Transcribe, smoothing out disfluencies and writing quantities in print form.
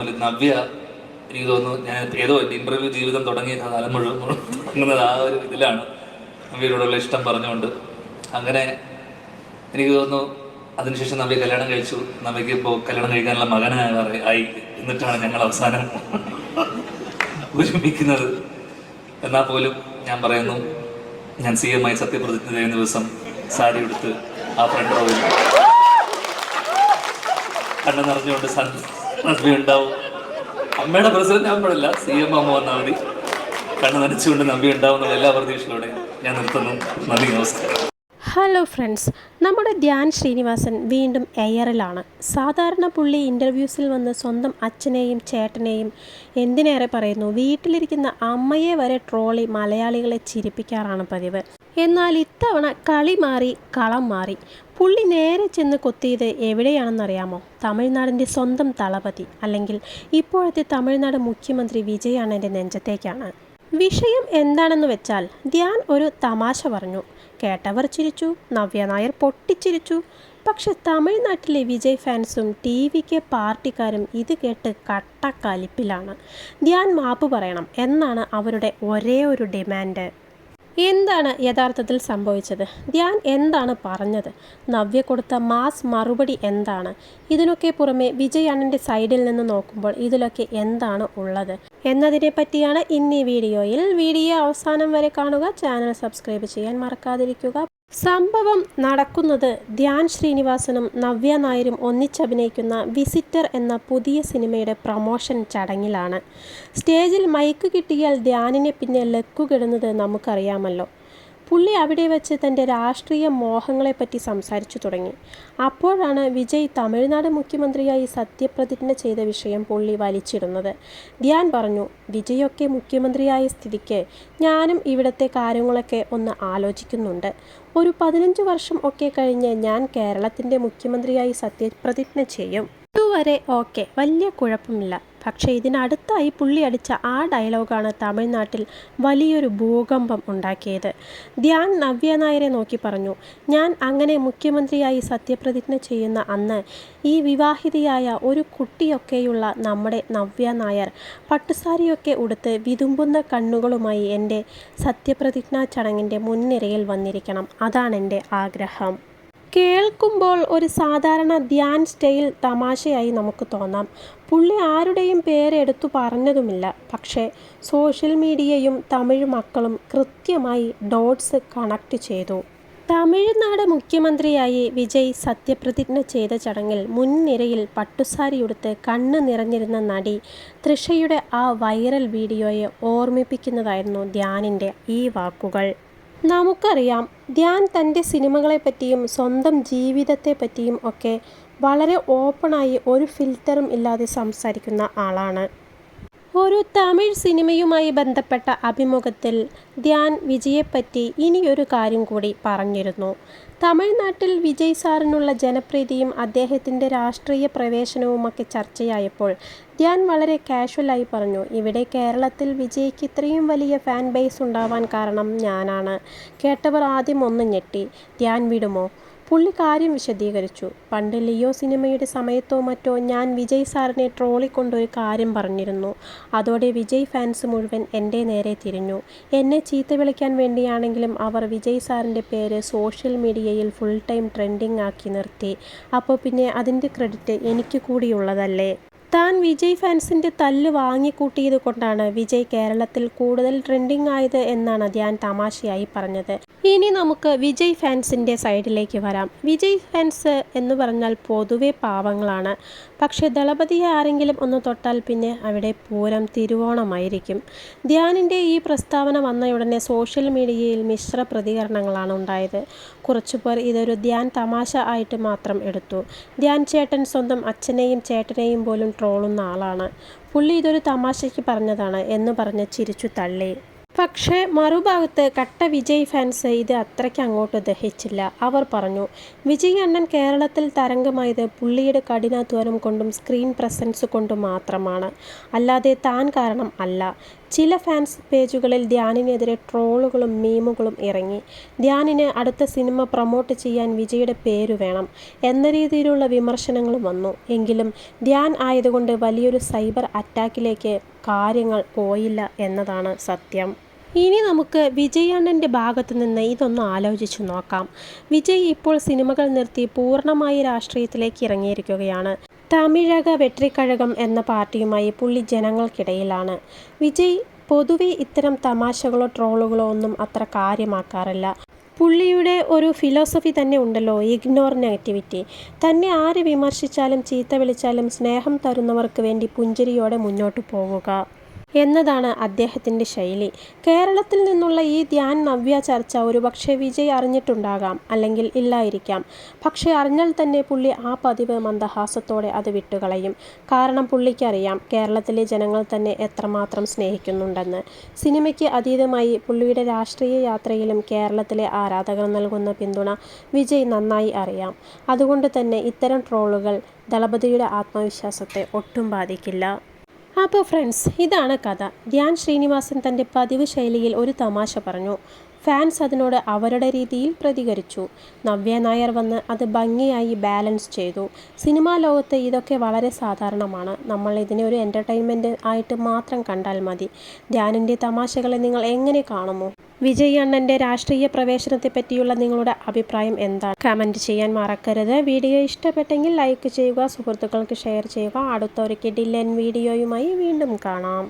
നവ്യ എനിക്ക് തോന്നുന്നു ഞാൻ ഏതോ ഇൻ്റർവ്യൂ ജീവിതം തുടങ്ങിയ കാലം മുഴുവൻ തുടങ്ങുന്നത് ആ ഒരു ഇതിലാണ് നവ്യയോടുള്ള ഇഷ്ടം പറഞ്ഞുകൊണ്ട്. അങ്ങനെ എനിക്ക് തോന്നുന്നു അതിനുശേഷം നവ്യ കല്യാണം കഴിച്ചു. നവ്യക്ക് ഇപ്പോൾ കല്യാണം കഴിക്കാനുള്ള മകനായി എന്നിട്ടാണ് ഞങ്ങൾ അവസാനം ഒരുമിക്കുന്നത്. എന്നാൽ പോലും ഞാൻ പറയുന്നു, ഞാൻ CM ആയി സത്യപ്രതിജ്ഞ ചെയ്യുന്ന ദിവസം സാരി എടുത്ത് ആ ഫ്രണ്ട് റോയിൽ കണ്ണു നിറഞ്ഞുകൊണ്ട് നവ്യ ഉണ്ടാവും. അമ്മയുടെ പ്രസിഡന്റ് ആകുമ്പോഴല്ല, CM ആകുമ്പോൾ വന്നാൽ മതി. കണ്ണു നനച്ചുകൊണ്ട് നവ്യ ഉണ്ടാവുന്ന എല്ലാ പ്രതീക്ഷയോടെ ഞാൻ നിർത്തുന്നു. നന്ദി, നമസ്കാരം. ഹലോ ഫ്രണ്ട്സ്, നമ്മുടെ ധ്യാൻ ശ്രീനിവാസൻ വീണ്ടും എയറിലാണ്. സാധാരണ പുള്ളി ഇൻ്റർവ്യൂസിൽ വന്ന് സ്വന്തം അച്ഛനെയും ചേട്ടനെയും, എന്തിനേറെ പറയുന്നു വീട്ടിലിരിക്കുന്ന അമ്മയെ വരെ ട്രോളി മലയാളികളെ ചിരിപ്പിക്കാറാണ് പതിവ്. എന്നാൽ ഇത്തവണ കളി മാറി, കളം മാറി. പുള്ളി നേരെ ചെന്ന് കൊത്തിയത് എവിടെയാണെന്നറിയാമോ? തമിഴ്നാടിൻ്റെ സ്വന്തം തളപതി, അല്ലെങ്കിൽ ഇപ്പോഴത്തെ തമിഴ്നാട് മുഖ്യമന്ത്രി വിജയണ്ണൻ്റെ നെഞ്ചത്തേക്കാണ്. വിഷയം എന്താണെന്ന് വെച്ചാൽ, ധ്യാൻ ഒരു തമാശ പറഞ്ഞു. കേട്ടവർ ചിരിച്ചു, നവ്യ നായർ പൊട്ടിച്ചിരിച്ചു. പക്ഷെ തമിഴ്നാട്ടിലെ വിജയ് ഫാൻസും TVK പാർട്ടിക്കാരും ഇത് കേട്ട് കട്ടക്കലിപ്പിലാണ്. ധ്യാൻ മാപ്പ് പറയണം എന്നാണ് അവരുടെ ഒരേ ഒരു ഡിമാൻഡ്. എന്താണ് യഥാർത്ഥത്തിൽ സംഭവിച്ചത്? ധ്യാൻ എന്താണ് പറഞ്ഞത്? നവ്യ കൊടുത്ത മാസ് മറുപടി എന്താണ്? ഇതിനൊക്കെ പുറമെ വിജയ് അണ്ണൻ്റെ സൈഡിൽ നിന്ന് നോക്കുമ്പോൾ ഇതിലൊക്കെ എന്താണ് ഉള്ളത് എന്നതിനെ പറ്റിയാണ് ഇന്ന് ഈ വീഡിയോയിൽ. വീഡിയോ അവസാനം വരെ കാണുക, ചാനൽ സബ്സ്ക്രൈബ് ചെയ്യാൻ മറക്കാതിരിക്കുക. സംഭവം നടക്കുന്നത് ധ്യാൻ ശ്രീനിവാസനും നവ്യ നായരും ഒന്നിച്ചഭിനയിക്കുന്ന വിസിറ്റർ എന്ന പുതിയ സിനിമയുടെ പ്രൊമോഷൻ ചടങ്ങിലാണ്. സ്റ്റേജിൽ മൈക്ക് കിട്ടിയാൽ ധ്യാനിനെ പിന്നെ ലക്കുകെടുന്നത് നമുക്കറിയാമല്ലോ. പുള്ളി അവിടെ വെച്ച് തൻ്റെ രാഷ്ട്രീയ മോഹങ്ങളെപ്പറ്റി സംസാരിച്ചു തുടങ്ങി. അപ്പോഴാണ് വിജയ് തമിഴ്നാട് മുഖ്യമന്ത്രിയായി സത്യപ്രതിജ്ഞ ചെയ്ത വിഷയം പുള്ളി വലിച്ചിടുന്നത്. ധ്യാൻ പറഞ്ഞു, വിജയൊക്കെ മുഖ്യമന്ത്രിയായ സ്ഥിതിക്ക് ഞാനും ഇവിടുത്തെ കാര്യങ്ങളൊക്കെ ഒന്ന് ആലോചിക്കുന്നുണ്ട്. ഒരു 15 വർഷം ഒക്കെ കഴിഞ്ഞ് ഞാൻ കേരളത്തിൻ്റെ മുഖ്യമന്ത്രിയായി സത്യപ്രതിജ്ഞ ചെയ്യും. ഇതുവരെ ഓക്കെ, വലിയ കുഴപ്പമില്ല. പക്ഷേ ഇതിനടുത്തായി പുള്ളി അടിച്ച ആ ഡയലോഗാണ് തമിഴ്നാട്ടിൽ വലിയൊരു ഭൂകമ്പം ഉണ്ടാക്കിയത്. ധ്യാൻ നവ്യ നായരെ നോക്കി പറഞ്ഞു, ഞാൻ അങ്ങനെ മുഖ്യമന്ത്രിയായി സത്യപ്രതിജ്ഞ ചെയ്യുന്ന അന്ന് ഈ വിവാഹിതയായ ഒരു കുട്ടിയൊക്കെയുള്ള നമ്മുടെ നവ്യ നായർ പട്ടുസാരിയൊക്കെ ഉടുത്ത് വിതുമ്പുന്ന കണ്ണുകളുമായി എൻ്റെ സത്യപ്രതിജ്ഞാ ചടങ്ങിൻ്റെ മുൻനിരയിൽ വന്നിരിക്കണം. അതാണെൻ്റെ ആഗ്രഹം. കേൾക്കുമ്പോൾ ഒരു സാധാരണ ധ്യാൻ സ്റ്റൈൽ തമാശയായി നമുക്ക് തോന്നാം. പുള്ളി ആരുടെയും പേരെടുത്തു പറഞ്ഞതുമില്ല. പക്ഷേ സോഷ്യൽ മീഡിയയും തമിഴ് മക്കളും കൃത്യമായി ഡോട്ട്സ് കണക്ട് ചെയ്തു. തമിഴ്നാട് മുഖ്യമന്ത്രിയായി വിജയ് സത്യപ്രതിജ്ഞ ചെയ്ത ചടങ്ങിൽ മുൻനിരയിൽ പട്ടുസാരിയുടുത്ത് കണ്ണ് നിറഞ്ഞിരുന്ന നടി തൃഷയുടെ ആ വൈറൽ വീഡിയോയെ ഓർമ്മിപ്പിക്കുന്നതായിരുന്നു ധ്യാനിൻ്റെ ഈ വാക്കുകൾ. നമുക്കറിയാം, ധ്യാൻ തൻ്റെ സിനിമകളെപ്പറ്റിയും സ്വന്തം ജീവിതത്തെപ്പറ്റിയും ഒക്കെ വളരെ ഓപ്പണായി ഒരു ഫിൽറ്ററും ഇല്ലാതെ സംസാരിക്കുന്ന ആളാണ്. ഒരു തമിഴ് സിനിമയുമായി ബന്ധപ്പെട്ട അഭിമുഖത്തിൽ ധ്യാൻ വിജയെപ്പറ്റി ഇനിയൊരു കാര്യം കൂടി പറഞ്ഞിരുന്നു. തമിഴ്നാട്ടിൽ വിജയ് സാറിനുള്ള ജനപ്രീതിയും അദ്ദേഹത്തിൻ്റെ രാഷ്ട്രീയ പ്രവേശനവുമൊക്കെ ചർച്ചയായപ്പോൾ ധ്യാൻ വളരെ കാഷ്വലായി പറഞ്ഞു, ഇവിടെ കേരളത്തിൽ വിജയ്ക്ക് ഇത്രയും വലിയ ഫാൻ ബേസ് ഉണ്ടാവാൻ കാരണം ഞാനാണ്. കേട്ടവർ ആദ്യം ഒന്ന് ഞെട്ടി. ധ്യാൻ വിടുമോ? പുള്ളി കാര്യം വിശദീകരിച്ചു. പണ്ട് ലിയോ സിനിമയുടെ സമയത്തോ മറ്റോ ഞാൻ വിജയ് സാറിനെ ട്രോളിക്കൊണ്ടൊരു കാര്യം പറഞ്ഞിരുന്നു. അതോടെ വിജയ് ഫാൻസ് മുഴുവൻ എൻ്റെ നേരെ തിരിഞ്ഞു. എന്നെ ചീത്ത വിളിക്കാൻ വേണ്ടിയാണെങ്കിലും അവർ വിജയ് സാറിൻ്റെ പേര് സോഷ്യൽ മീഡിയയിൽ ഫുൾ ടൈം ട്രെൻഡിങ് ആക്കി നിർത്തി. അപ്പോൾ പിന്നെ അതിൻ്റെ ക്രെഡിറ്റ് എനിക്ക് കൂടിയുള്ളതല്ലേ? താൻ വിജയ് ഫാൻസിൻ്റെ തല്ല് വാങ്ങിക്കൂട്ടിയത് കൊണ്ടാണ് വിജയ് കേരളത്തിൽ കൂടുതൽ ട്രെൻഡിങ് ആയത് എന്നാണ് ധ്യാൻ തമാശയായി പറഞ്ഞത്. ഇനി നമുക്ക് വിജയ് ഫാൻസിൻ്റെ സൈഡിലേക്ക് വരാം. വിജയ് ഫാൻസ് എന്ന് പറഞ്ഞാൽ പൊതുവെ പാവങ്ങളാണ്. പക്ഷേ ദളപതിയെ ആരെങ്കിലും ഒന്ന് തൊട്ടാൽ പിന്നെ അവിടെ പൂരം തിരുവോണമായിരിക്കും. ധ്യാനിൻ്റെ ഈ പ്രസ്താവന വന്നയുടനെ സോഷ്യൽ മീഡിയയിൽ മിശ്ര പ്രതികരണങ്ങളാണ് ഉണ്ടായത്. കുറച്ചുപേർ ഇതൊരു ധ്യാൻ തമാശ ആയിട്ട് മാത്രം എടുത്തു. ധ്യാൻ ചേട്ടൻ സ്വന്തം അച്ഛനെയും ചേട്ടനെയും പോലും ട്രോളുന്ന ആളാണ്. പുള്ളി ഇതൊരു തമാശയ്ക്ക് പറഞ്ഞതാണ് എന്ന് പറഞ്ഞ് ചിരിച്ചു തള്ളി. പക്ഷേ മറുഭാഗത്ത് കട്ട വിജയ് ഫാൻസ് ഇത് അത്രയ്ക്ക് അങ്ങോട്ട് ദഹിച്ചില്ല. അവർ പറഞ്ഞു, വിജയ് അണ്ണൻ കേരളത്തിൽ തരംഗമായത് പുള്ളിയുടെ കഠിനാധ്വാനം കൊണ്ടും സ്ക്രീൻ പ്രസൻസ് കൊണ്ടും മാത്രമാണ്, അല്ലാതെ താൻ കാരണം അല്ല. ചില ഫാൻസ് പേജുകളിൽ ധ്യാനിനെതിരെ ട്രോളുകളും മീമുകളും ഇറങ്ങി. ധ്യാനിന് അടുത്ത സിനിമ പ്രൊമോട്ട് ചെയ്യാൻ വിജയുടെ പേര് വേണം എന്ന രീതിയിലുള്ള വിമർശനങ്ങളും വന്നു. എങ്കിലും ധ്യാൻ ആയതുകൊണ്ട് വലിയൊരു സൈബർ അറ്റാക്കിലേക്ക് കാര്യങ്ങൾ പോയില്ല എന്നതാണ് സത്യം. ഇനി നമുക്ക് വിജയ് അണ്ണൻ്റെ ഭാഗത്തു നിന്ന് ഇതൊന്ന് ആലോചിച്ചു നോക്കാം. വിജയ് ഇപ്പോൾ സിനിമകൾ നിർത്തി പൂർണ്ണമായി രാഷ്ട്രീയത്തിലേക്ക് ഇറങ്ങിയിരിക്കുകയാണ്. തമിഴക വെട്രിക്കഴകം എന്ന പാർട്ടിയുമായി പുള്ളി ജനങ്ങൾക്കിടയിലാണ്. വിജയ് പൊതുവെ ഇത്തരം തമാശകളോ ട്രോളുകളോ ഒന്നും അത്ര കാര്യമാക്കാറില്ല. പുള്ളിയുടെ ഒരു ഫിലോസഫി തന്നെ ഉണ്ടല്ലോ, ഇഗ്നോർ നെഗറ്റിവിറ്റി. തന്നെ ആര് വിമർശിച്ചാലും ചീത്ത വിളിച്ചാലും സ്നേഹം തരുന്നവർക്ക് വേണ്ടി പുഞ്ചിരിയോടെ മുന്നോട്ട് പോവുക എന്നതാണ് അദ്ദേഹത്തിൻ്റെ ശൈലി. കേരളത്തിൽ നിന്നുള്ള ഈ ധ്യാൻ നവ്യ ചർച്ച ഒരുപക്ഷെ വിജയ് അറിഞ്ഞിട്ടുണ്ടാകാം, അല്ലെങ്കിൽ ഇല്ലായിരിക്കാം. പക്ഷേ അറിഞ്ഞാൽ തന്നെ പുള്ളി ആ പതിവ് മന്ദഹാസത്തോടെ അത് വിട്ടുകളയും. കാരണം പുള്ളിക്കറിയാം കേരളത്തിലെ ജനങ്ങൾ തന്നെ എത്രമാത്രം സ്നേഹിക്കുന്നുണ്ടെന്ന്. സിനിമയ്ക്ക് അതീതമായി പുള്ളിയുടെ രാഷ്ട്രീയ യാത്രയിലും കേരളത്തിലെ ആരാധകർ നൽകുന്ന പിന്തുണ വിജയ് നന്നായി അറിയാം. അതുകൊണ്ട് തന്നെ ഇത്തരം ട്രോളുകൾ ദളപതിയുടെ ആത്മവിശ്വാസത്തെ ഒട്ടും ബാധിക്കില്ല. അപ്പോൾ ഫ്രണ്ട്സ്, ഇതാണ് കഥ. ധ്യാൻ ശ്രീനിവാസൻ തൻ്റെ പതിവ് ശൈലിയിൽ ഒരു തമാശ പറഞ്ഞു. ഫാൻസ് അതിനോട് അവരുടെ രീതിയിൽ പ്രതികരിച്ചു. നവ്യ നായർ വന്ന് അത് ഭംഗിയായി ബാലൻസ് ചെയ്തു. സിനിമാ ലോകത്ത് ഇതൊക്കെ വളരെ സാധാരണമാണ്. നമ്മൾ ഇതിനെ ഒരു എൻ്റർടൈൻമെൻറ്റ് ആയിട്ട് മാത്രം കണ്ടാൽ മതി. ധ്യാനിൻ്റെ തമാശകളെ നിങ്ങൾ എങ്ങനെ കാണുന്നു? വിജയ് അണ്ണൻ്റെ രാഷ്ട്രീയ പ്രവേശനത്തെ പറ്റിയുള്ള നിങ്ങളുടെ അഭിപ്രായം എന്താണ്? കമൻറ്റ് ചെയ്യാൻ മറക്കരുത്. വീഡിയോ ഇഷ്ടപ്പെട്ടെങ്കിൽ ലൈക്ക് ചെയ്യുക, സുഹൃത്തുക്കൾക്ക് ഷെയർ ചെയ്യുക. അടുത്ത ഒരു കിടിലൻ വീഡിയോയുമായി വീണ്ടും കാണാം.